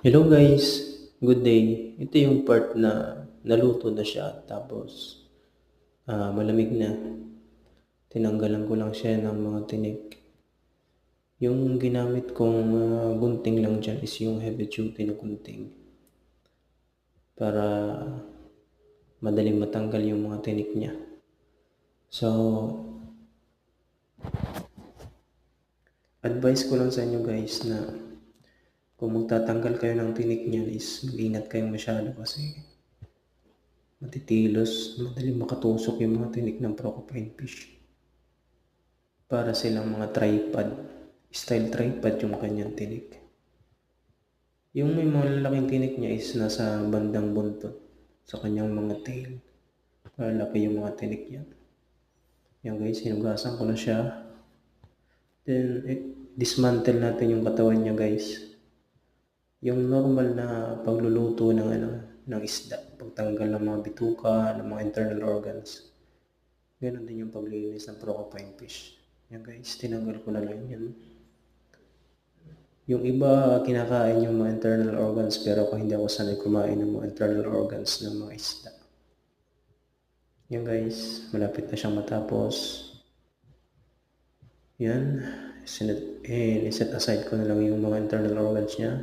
Hello guys, good day. Ito yung part na naluto na siya tapos malamig na. Tinanggalan ko lang siya ng mga tinik. Yung ginamit kong gunting lang dyan is yung heavy duty na gunting para madaling matanggal yung mga tinik niya. So, advice ko lang sa inyo guys na kung magtatanggal kayo ng tinik niyan is mag-ingat kayong masyado kasi matitilos, madaling makatusok yung mga tinik ng porcupine fish. Para silang mga tripod, style tripod yung kanyang tinik. Yung may mga lalaking tinik niya is nasa bandang buntot sa kanyang mga tail. Malaki yung mga tinik niya. Yan guys, hinugasan ko na siya. Then, dismantle natin yung katawan niya guys. Yung normal na pagluluto ng isda, pagtanggal ng mga bituka, ng mga internal organs. Ganon din yung paglilinis ng porcupine fish. Yan guys, tinanggal ko na lang yan. Yung iba kinakain yung mga internal organs pero ako hindi ako sanay kumain ng mga internal organs ng mga isda. Yan guys, malapit na siyang matapos. Yan, set aside ko na lang yung mga internal organs niya.